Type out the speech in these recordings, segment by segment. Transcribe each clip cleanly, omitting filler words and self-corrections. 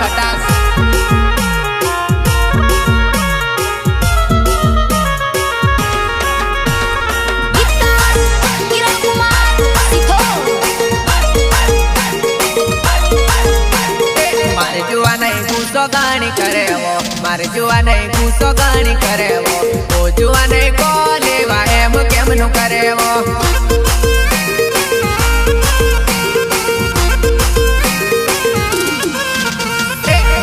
ખટાસ મારે જોવા નહીં ગુસ્સો ગાણી કરે મારે જોવા નહીં ગુસ્સો ગાણી કરે ઓ જોવા નહીં કો લેવા એમ કેમનું કરે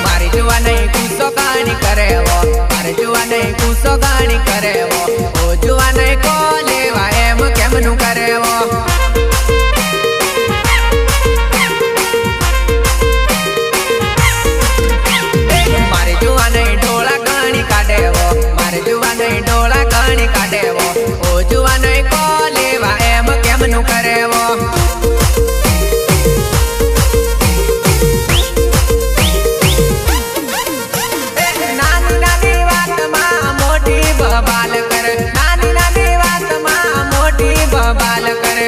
મારે જોવા નહીં ગુસ્સો ગાણી કરે મારે જોવા નહીં ગુસ્સો ગાણી કરે ઓ જોવા નહીં કો લેવા એમ કેમનું કરે મારે જોવા નહીં ડોળા ગણી કાઢેવો ઓ જોવા નહીં કો લેવા એમ કેમનું કરેવો નાની નાની વાતમાં મોટી બબાલ કરે નાની નાની વાતમાં મોટી બબાલ કરે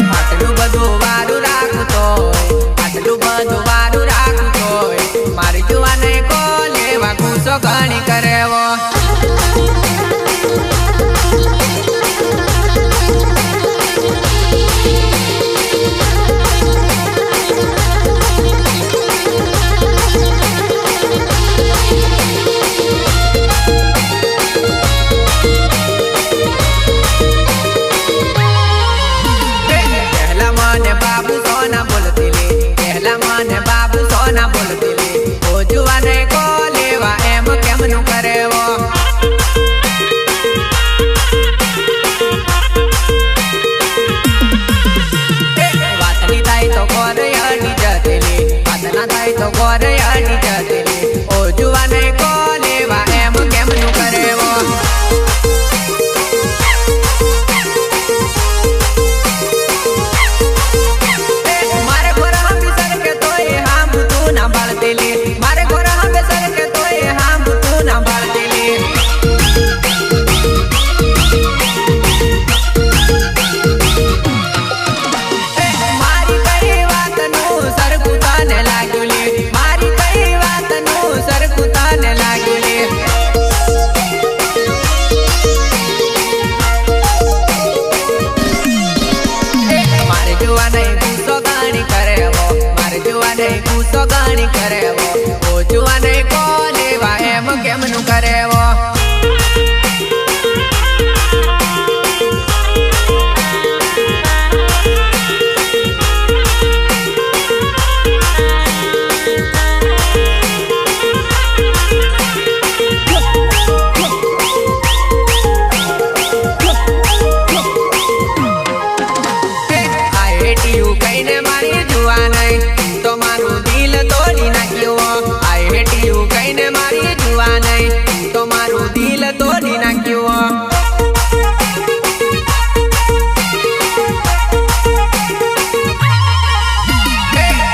આટલું બધું વારું રાખતો મારી જોવા નહીં કો લેવા ગુસ્સો ઘણી કરેવો પહેલા મને બાબુ સોના બોલતી લે પહેલા મને બાબુ સોના બોલતી લે ઓ જોવા નહીં કો લેવા એમ કેમનું કરેવો વાતની થાય તો કોર અડી જતેલી વાત ના થાય તો કોર અડી જતેલી ઓ જોવા નહીં કો લેવા એમ કેમનું કરેવો મારે ઘોર હંબી સરકે તોય હામ તું ના બાળતેલી મારે ઘોર હંબે સરકે તોય હામ તું ના બાળતેલી મારી કઈ વાતનું સરખું તને લાગ્યું લે મારી કઈ વાતનું સરખું તને લાગ્યું લે મારે જોવા નહીં ગુસ્સો ગાણી કરેવો મારે જોવા નહીં ગુસ્સો ગાણી કરેવો ઓ જોવા નહીં કો લેવા એમ કેમનું કરેવો કઈને મારી જોવા નહીં તો મારું દિલ તોડી નાખ્યું આઈ હેટ યુ કઈને મારી જોવા નહીં તો મારું દિલ તોડી નાખ્યું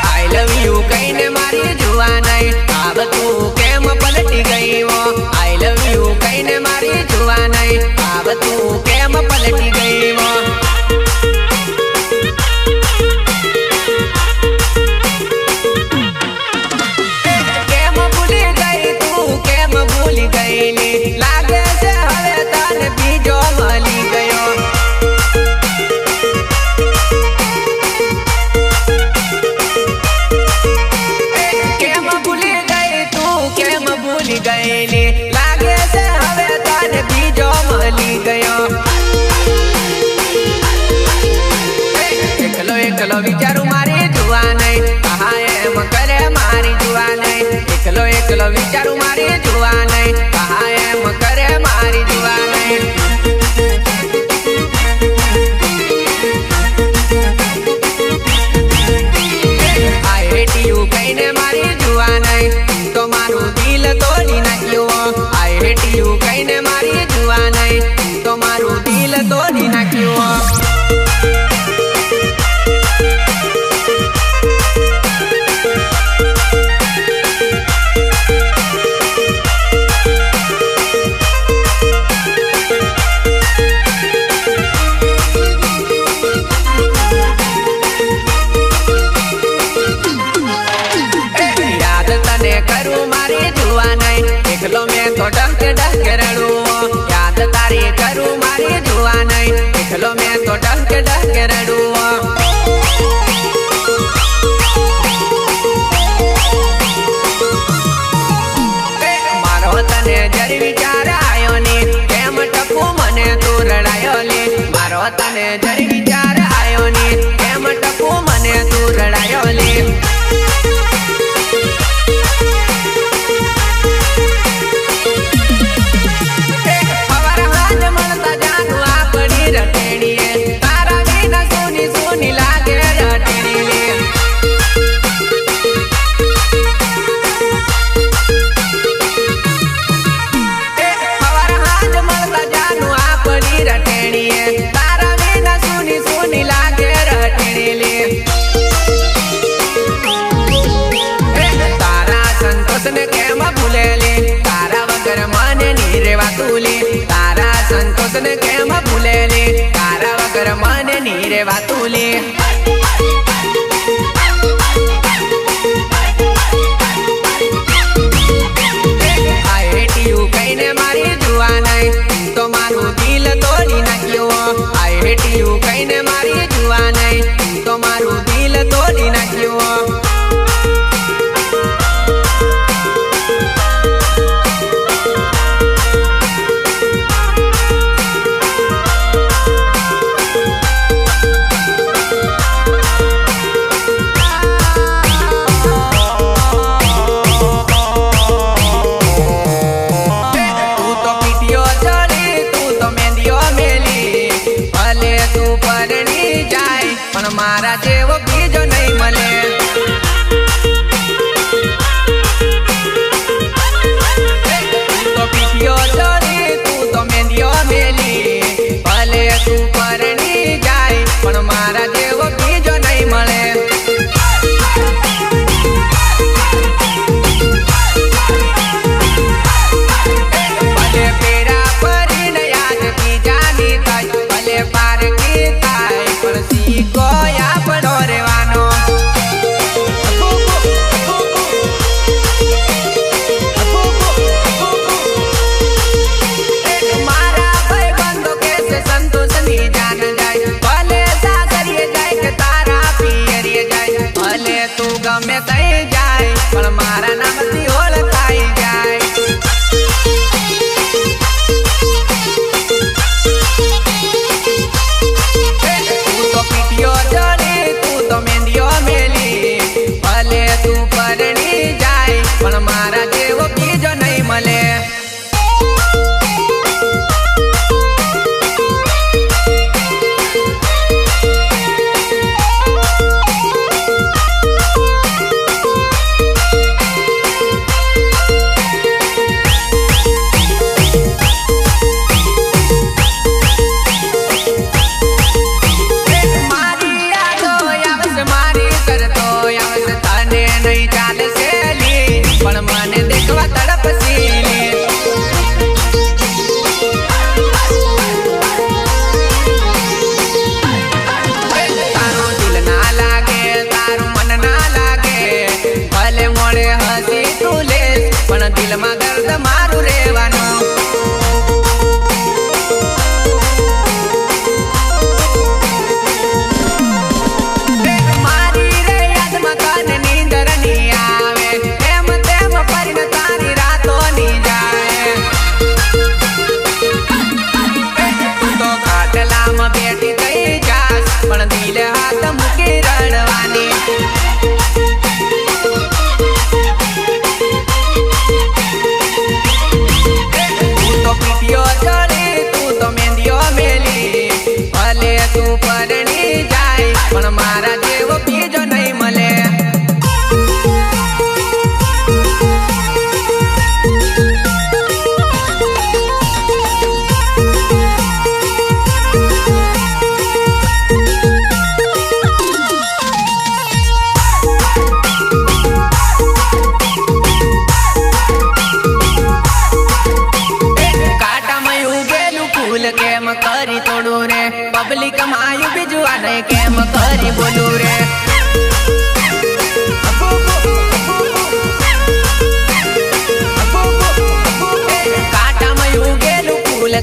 આઈ લવ યુ કઈને મારી જોવા નહીં આ બધું કેમ પલટી ગયું આઈ લવ યુ કઈને મારી જોવા નહીં આ બધું કેમ પલટી ગયું લાગે છે હવે તને બીજો મળી ગયો કેમ ભૂલી ગઈ તું કેમ ભૂલી ગયેલી લાગે છે હવે તને બીજો મળી ગયો એકલો એકલો વિચારું મારી જોવા નહીં હા એમ કરે મારી જોવા નહીં એકલો એકલો વિચારું મારી જોવા નહીં હા એમ કરે મારી જોવા નહીં આઈ હેટ યુ કઈને મારી જોવા નહીં તો મારું દિલ તોડી નાખ્યું આઈ હેટ યુ કઈને મારી જોવા નહીં તો મારું દિલ તોડી નાખ્યું એકલો મેં તો ડંકે ડંકે રડું યાદ તારી કરું મારી જુવા નહીં એકલો મેં તો ડંકે ડંકે રડું મારો તને જરી વિચાર આયો ને કેમ ટપુ મને તું રડાયો લે મારો તને જરી વિચાર આયો ને કેમ ટપુ મને તું રડાયો લે तारा संतोष ने केम भूलेली तारा वगर मन नीरे वातुली आईटीयू कईने मारी जुआ नहीं तो मारू दिल तोड़ी नाख्यो आईटीयू कईने मारी जुआ नहीं तो मारू दिल तोड़ी नाख्यो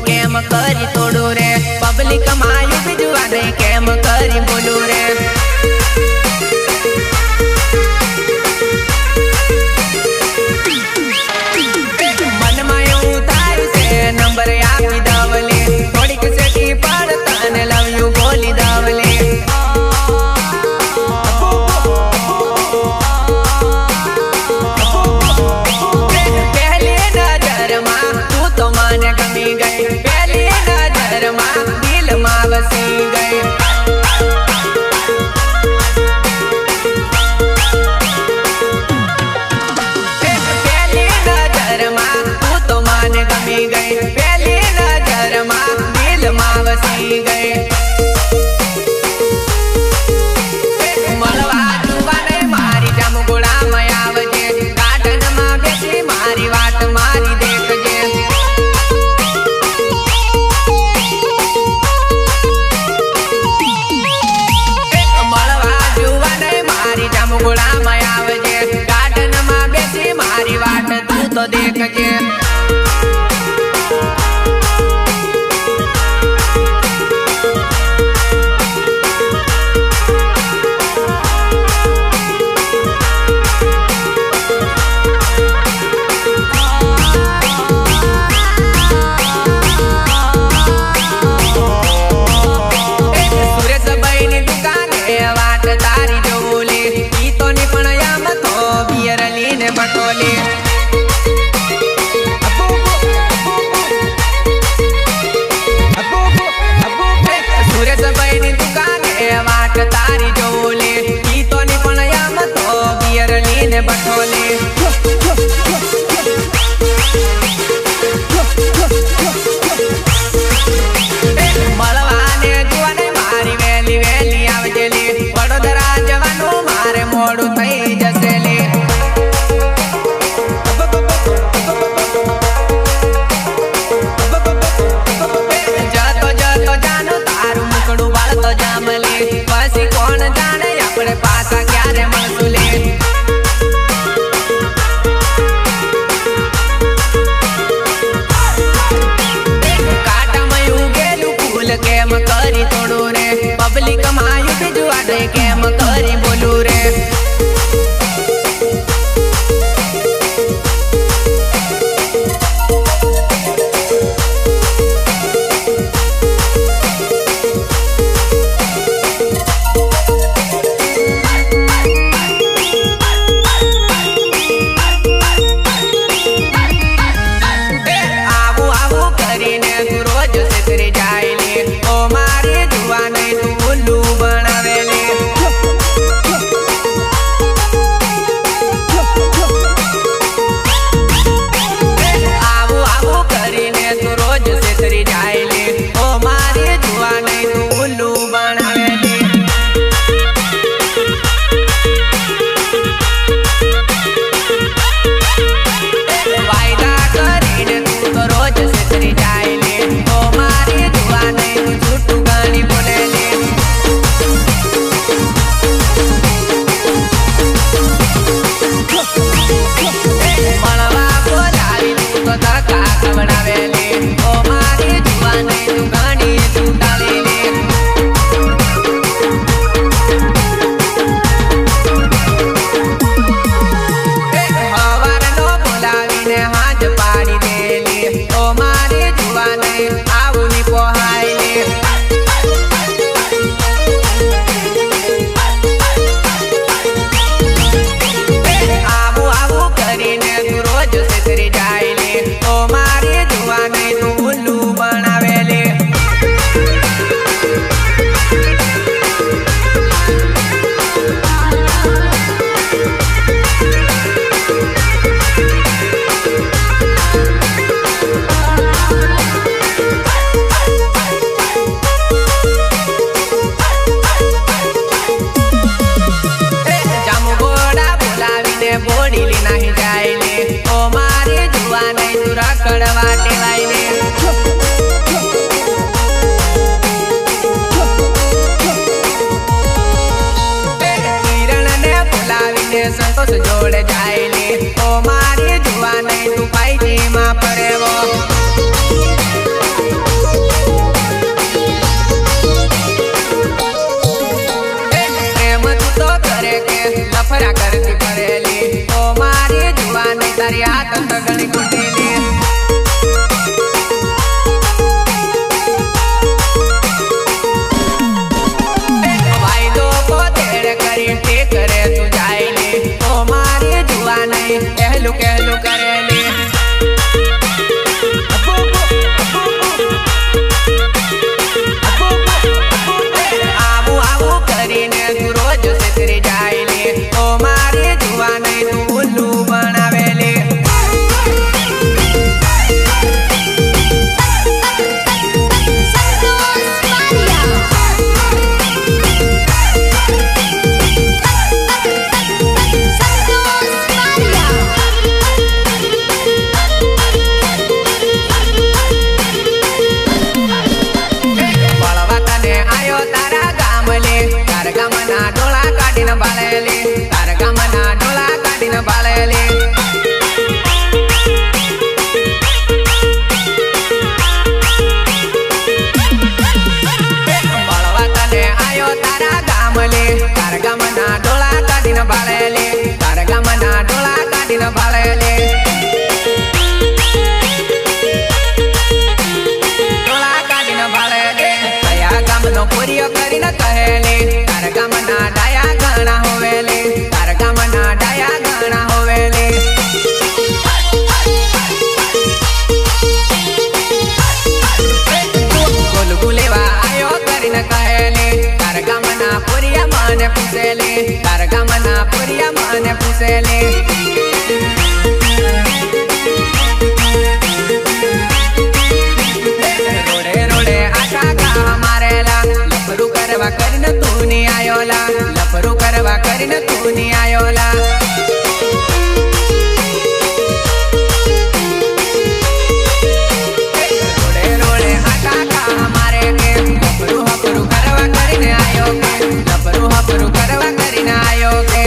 केम करी तोड़ू रे पब्लिक मायू बिजुआ नहीं केम करी बोलू रे मन में उतार से नंबर आपी दावले थोड़ी से पड़ता ने लव यू बोली दावले बसी गए पहली नजर मां तू तो मान गमी गई पहली नजर मां दिल मां बसी गए मलवा जुवा नहीं मारी जमगुड़ा में आवजे गार्डन में बेसी मारी वाट मारी देखजे गुड़ा में आवजे गार्डन में बेसी मारी वाट तू तो देखजे सुरेश भाई ने दुकान वाट तारी जो बोले बटोले सुरेश भाई नी दुकान वाट तारी जोले की तो निपणया मतो बियर लीने बटोले मलवाने जुवाने मारी वेली वेली आवजेली वडोदरा जवानो मारे मोडू थई जसेली पसी कौन जाने अपने पासा क्यारे मसूले काटा में उगेलू फूल केम करी तोड़ू रे पब्लिक मायू बिजुआ दे केम करी बोलू रे संतोष जोड़ जाएले ओ मारी जुआ नहीं तू पाई जी मां पड़े वो મારી હાથ સગણી કુટેલી વાયદો પોતેડ કરી ઠીક રે તું જાય લે ઓ મારી જુવા નહીં કહેલું કહેલું કરેલી આવું આવું કરીને તું રોજ સકરી જાય લે ઓ મારી જુવા નહીં તું ઉલ્લુ બનાવેલી તારા ગામના ડોળા કાઢીને બાળેલી તારા ગામના ડોળા કાઢીને બાળેલી બળવા તને આયો તારા ગામલે તારા ગામના ડોળા કાઢીને બાળેલી તારા ગામના ડોળા કાઢીને બાળેલી ડોળા કાઢીને બાળેલી કયા ગામનો પૂરીઓ કરીને કહેલી તારા ગામના ડાયા ઘણા હોવેલી તારા ગામના ડાયા ઘણા હોવેલી ગુલગુલેવા આયો કરીને કહેલી તારા ગામના પુરિયા મને પૂછેલી તારા ગામના પુરિયા મને પૂછેલી રોડે રોડે આટા ગા મારેલા લફરું કરવા કરીને તું ની આયોલા લફરું કરવા કરીને તું ની આયોલા રોડે રોડે આટા ગા મારે કે લફરું હફરું કરવા કરીને આયો કે લફરું હફરું કરવા કરીને આયો કે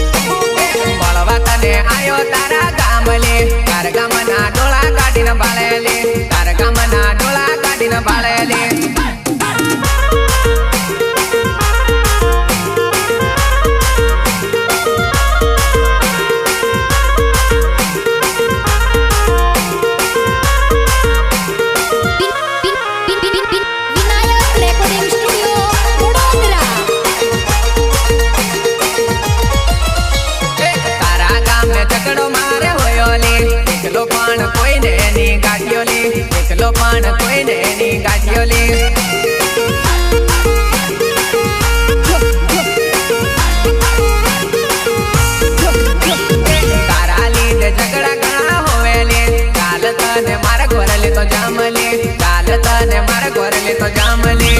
બળવા તને આયો તારા ગામલે તારા ગામના ડોળા કાઢીને બાળેલી તારા ગામના ડોળા કાઢીને બાળેલી તારા ગામે ઝઘડો મારે હોયોલી એકલો પણ કોઈને એની ગાંઠિયોલી એકલો પણ કોઈને એની ગાંઠિયોલી તારા લીધે ઝઘડા ઘણા હોવેલી કાલ તને મારા ઘોરલી તો જામલી કાલ તને મારા ઘોરલી તો જામલી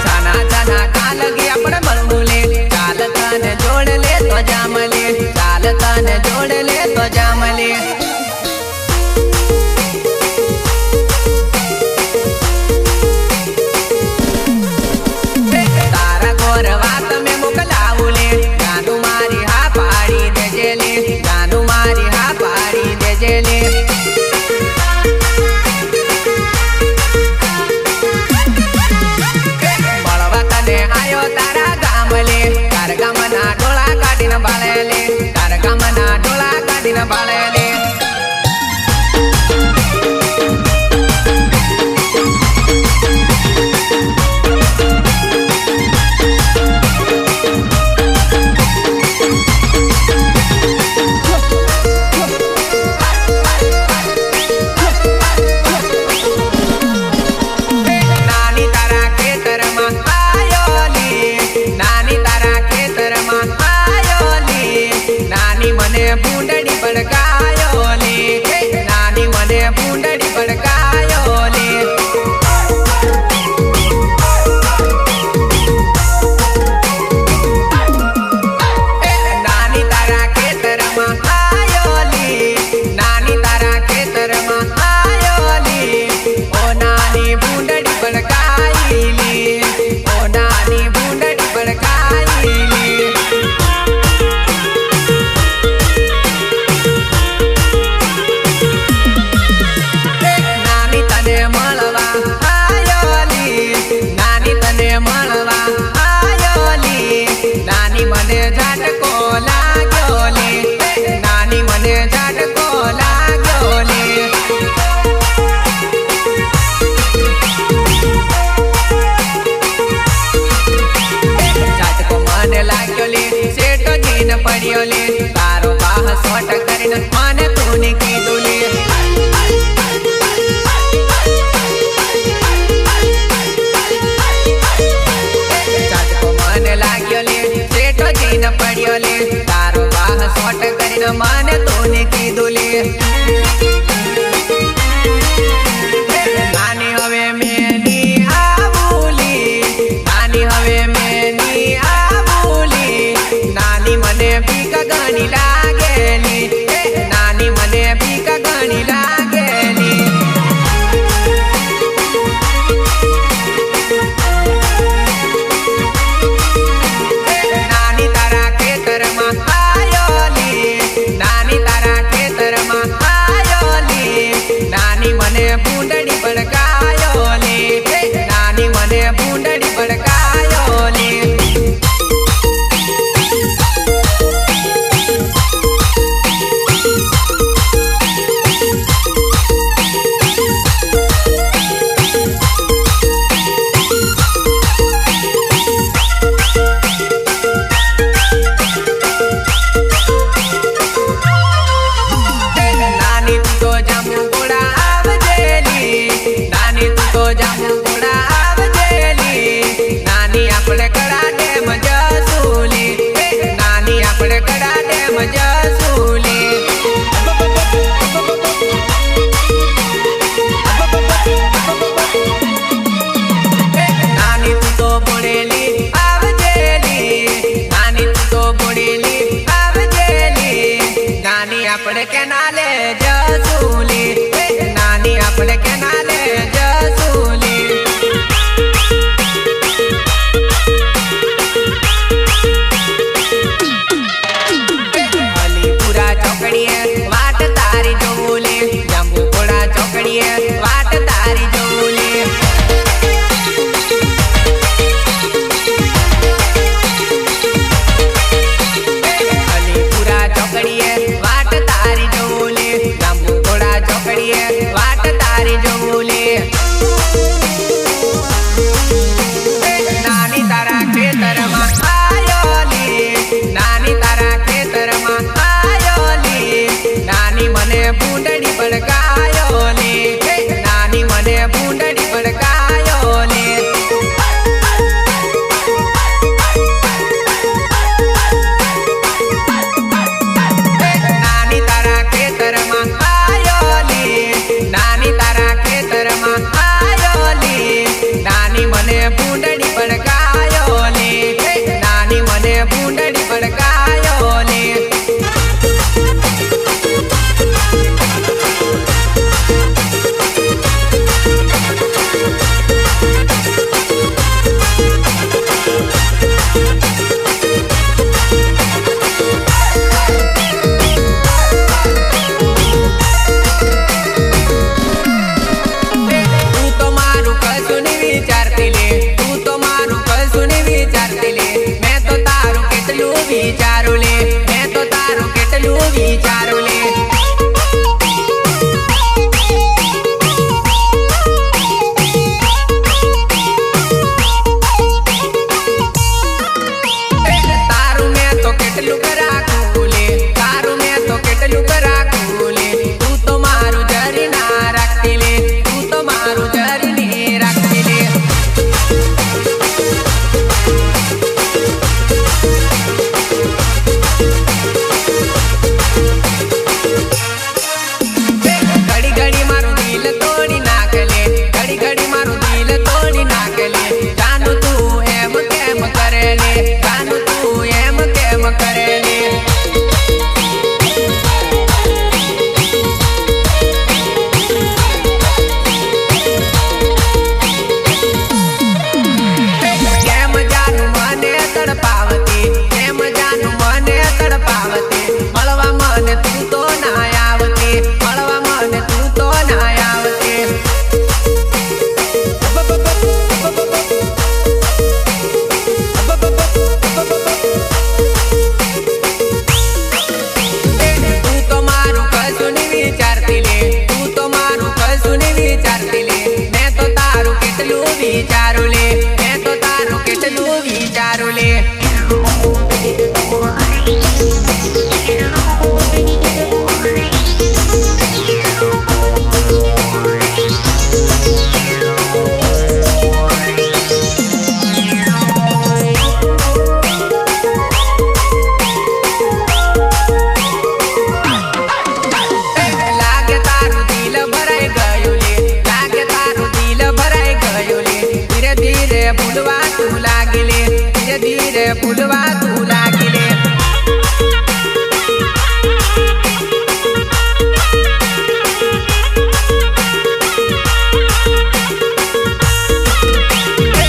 છાના છાના કાલ ગયા પણ મળવું લે કાલ તને જોડ લે તો જામલી મને ભૂંડડી ભડકાયો લે, નાની મને ભૂંડડી ભડકાયો લે. આપણે કેનાલે જસુલી, નાની આપણે કેનાલે જસુલી. અલીપુરા ચોકડીએ વાટ તારી જોલી, જંબુપુરા ચોકડીએ વાટ તારી જોલી. અલીપુરા ચોકડીએ વાટ તારી જોલી, જંબુપુરા ચોકડીએ વાટ તારી જોલી. નાની તારા ખેતરમાં આયોલી, નાની તારા ખેતરમાં આયોલી, નાની મને ભૂંડડી ભડકાયો લે, નાની મને ભૂંડડી ભડકાયો લે. નાની તારા ખેતરમાં આયોલી, નાની તારા ખેતરમાં આયોલી, નાની મને ભૂંડડી ભડકાયો લે, નાની મને ભૂંડડી ભડકાયો લે. તું તો મારું કશું નહીં વિચારતી લે, તું તો મારું કશું નહીં વિચારતી લે. મેં તો તારું કેટલું વિચારું લે, મેં તો તારું કેટલું વિચારું લે. તારું મેં તો કેટલું રાખું લે, તારું મેં તો કેટલું રાખું લે. તું તો મારું જરી ના રાખતી લે, તું તો મારું જરી ને રાખતી લે. ઘડી ઘડી મારું દિલ તોડી નાખે લે, ઘડી ઘડી મારું દિલ તોડી નાખે લે. જાનું તું એમ કેમ કરે લે, જાનું તું એમ કેમ કરે લે. કેમ જાનું મને તડપાવતી, કેમ જાનું મને તડપાવતી. મળવા મને તું તો ના આવતી, મળવા મને તું તો ના આવતી. તું તો મારું કશું નહીં વિચારતી લે, તું તો મારું કશું નહીં વિચારતી લે. મેં તો તારું કેટલું વિચારું લે, મેં તો તારું કેટલું વિચારું લે. લાગે તારું દિલ ભરાઈ ગયું લે, લાગે તારું દિલ ભરાઈ ગયું લે. ધીરે ધીરે ભૂલવા તું લાગી લે, ધીરે ધીરે ભૂલવા તું લાગી લે.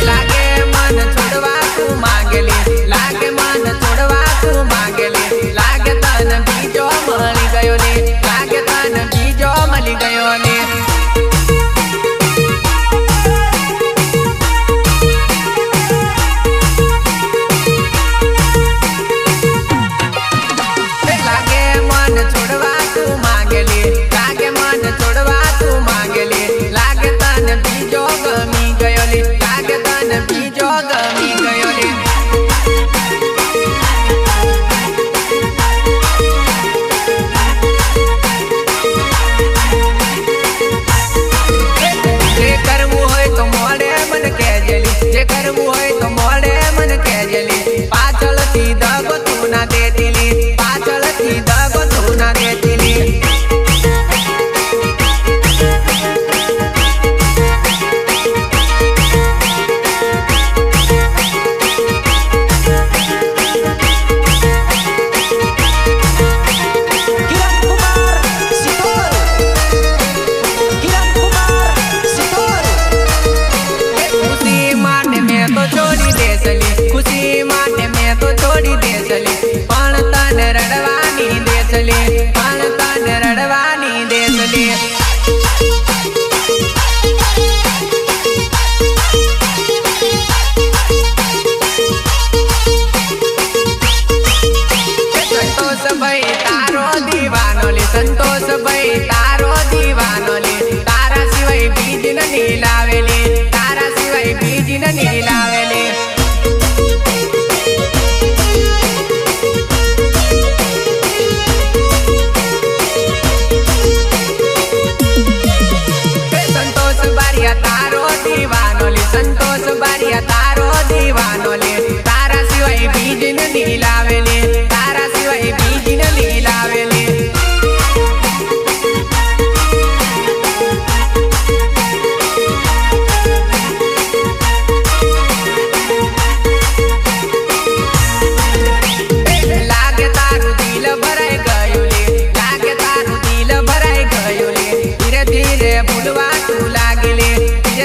લાગે મન છોડવા તું માંગે લે, લાગે મન છોડવા તું માંગે લે. લાગે તને બીજો મળી ગયો લે, લાગે તને બીજો મળી ગયો લે.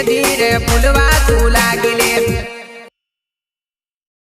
धीरे फुलवा